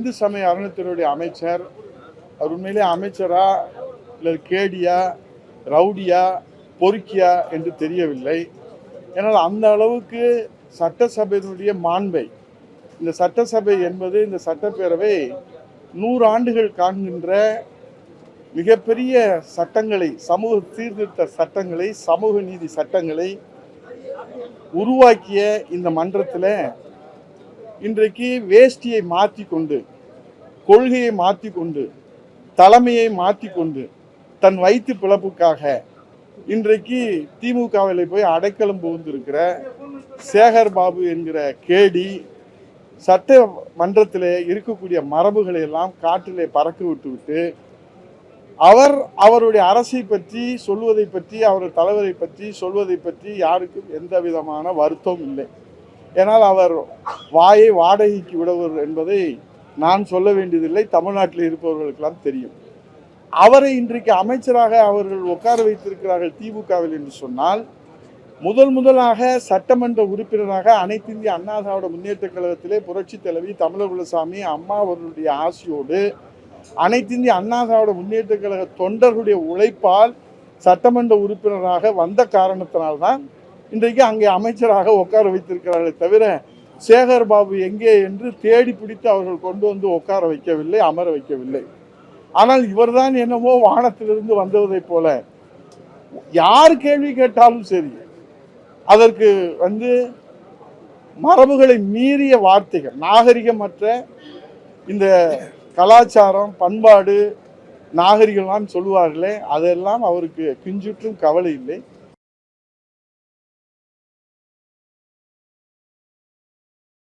இந்து சமய அறநிலையத்துறையுடைய அமைச்சர் அவர் உண்மையிலே அமைச்சரா இல்லை கேடியா ரவுடியா பொறுக்கியா என்று தெரியவில்லை. ஏன்னால் அந்த அளவுக்கு சட்டசபையினுடைய மாண்பை, இந்த சட்டசபை என்பது இந்த சட்டப்பேரவை 100 ஆண்டுகள் காண்கின்ற மிகப்பெரிய சட்டங்களை, சமூக சீர்திருத்த சட்டங்களை, சமூக நீதி சட்டங்களை உருவாக்கிய இந்த மன்றத்தில் இன்றைக்கு வேஷ்டியை மாற்றி கொண்டு, கொள்கையை மாற்றி கொண்டு, தலைமையை மாற்றி கொண்டு, தன் வயிற்று பிளப்புக்காக இன்றைக்கு திமுகவில் போய் அடைக்கலம் புகுந்திருக்கிற சேகர் பாபு என்கிற கேடி சட்ட மன்றத்தில் இருக்கக்கூடிய மரபுகளை எல்லாம் காட்டிலே பறக்க விட்டுவிட்டு அவருடைய அரசை பற்றி சொல்வதை பற்றி, அவர் தலைவரை பற்றி சொல்வதை பற்றி யாருக்கும் எந்த விதமான வருத்தம் இல்லை. ஏனால் அவர் வாயை வாடகைக்கு விடுவர் என்பதை நான் சொல்ல வேண்டியதில்லை, தமிழ்நாட்டில் இருப்பவர்களுக்கெல்லாம் தெரியும். அவரை இன்றைக்கு அமைச்சராக அவர்கள் உட்கார வைத்திருக்கிறார்கள் திமுகவில் என்று சொன்னால், முதலாக சட்டமன்ற உறுப்பினராக அனைத்து இந்திய அண்ணா திராவிட முன்னேற்ற கழகத்திலே புரட்சி தலைவி தமிழர் குலசாமி அம்மா அவர்களுடைய ஆசியோடு அனைத்து இந்திய அண்ணா திராவிட முன்னேற்ற கழக தொண்டர்களுடைய உழைப்பால் சட்டமன்ற உறுப்பினராக வந்த காரணத்தினால்தான் இன்றைக்கு அங்கே அமைச்சராக உட்கார வைத்திருக்கிறார்களே தவிர சேகர் பாபு எங்கே என்று தேடி பிடித்து அவர்கள் கொண்டு வந்து உட்கார வைக்கவில்லை, அமர வைக்கவில்லை. ஆனால் இவர்தான் என்னமோ வானத்திலிருந்து வந்ததை போல யார் கேள்வி கேட்டாலும் சரி அதற்கு மரபுகளை மீறிய வார்த்தைகள், நாகரிகமற்ற இந்த கலாச்சாரம் பண்பாடு நாகரிகம்லாம் சொல்லுவார்களே, அதெல்லாம் அவருக்கு கிஞ்சுற்றும் கவலை இல்லை.